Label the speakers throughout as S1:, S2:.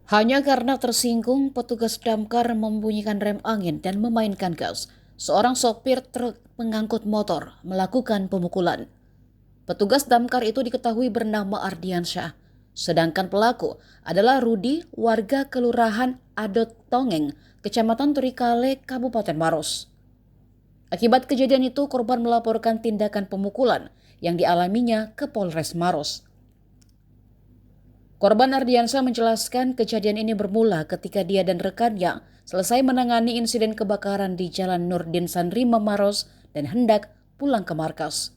S1: Hanya karena tersinggung, petugas damkar membunyikan rem angin dan memainkan gas. Seorang sopir truk pengangkut motor melakukan pemukulan. Petugas damkar itu diketahui bernama Ardiansyah. Sedangkan pelaku adalah Rudi, warga Kelurahan Adot Tongeng, Kecamatan Turikale, Kabupaten Maros. Akibat kejadian itu, korban melaporkan tindakan pemukulan yang dialaminya ke Polres Maros. Korban Ardiansyah menjelaskan kejadian ini bermula ketika dia dan rekannya selesai menangani insiden kebakaran di Jalan Nurdin Sanrima Maros dan hendak pulang ke markas.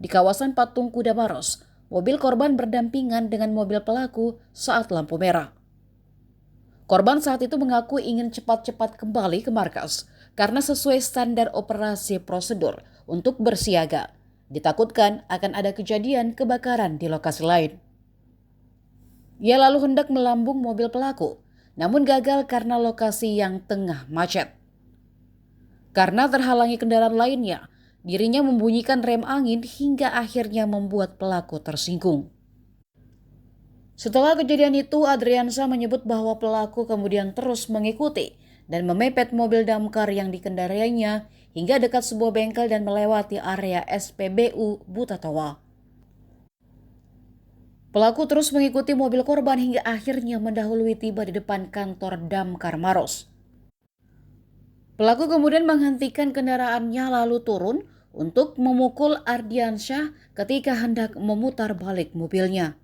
S1: Di kawasan Patung Kuda Maros, mobil korban berdampingan dengan mobil pelaku saat lampu merah. Korban saat itu mengaku ingin cepat-cepat kembali ke markas karena sesuai standar operasi prosedur untuk bersiaga. Ditakutkan akan ada kejadian kebakaran di lokasi lain. Ia lalu hendak melambung mobil pelaku, namun gagal karena lokasi yang tengah macet. Karena terhalangi kendaraan lainnya, dirinya membunyikan rem angin hingga akhirnya membuat pelaku tersinggung. Setelah kejadian itu, Ardiansyah menyebut bahwa pelaku kemudian terus mengikuti dan memepet mobil damkar yang dikendarainya hingga dekat sebuah bengkel dan melewati area SPBU Butatawa. Pelaku terus mengikuti mobil korban hingga akhirnya mendahului tiba di depan kantor damkar Maros. Pelaku kemudian menghentikan kendaraannya lalu turun untuk memukul Ardiansyah ketika hendak memutar balik mobilnya.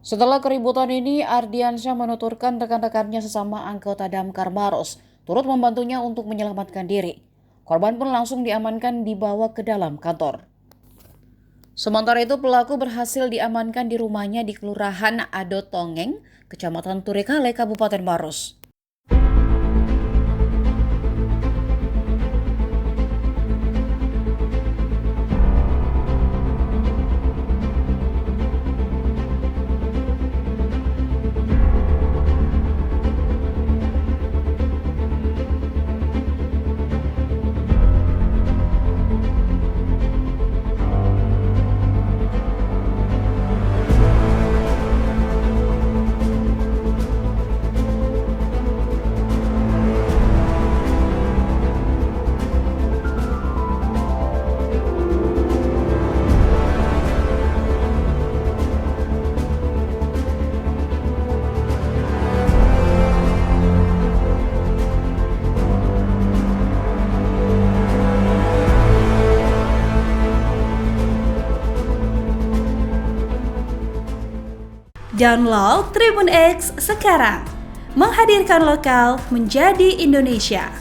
S1: Setelah keributan ini, Ardiansyah menuturkan rekan-rekannya sesama anggota damkar Maros turut membantunya untuk menyelamatkan diri. Korban pun langsung diamankan dibawa ke dalam kantor. Sementara itu, pelaku berhasil diamankan di rumahnya di Kelurahan Adot Tongeng, Kecamatan Turikale, Kabupaten Maros.
S2: Download Tribun X sekarang, menghadirkan lokal menjadi Indonesia.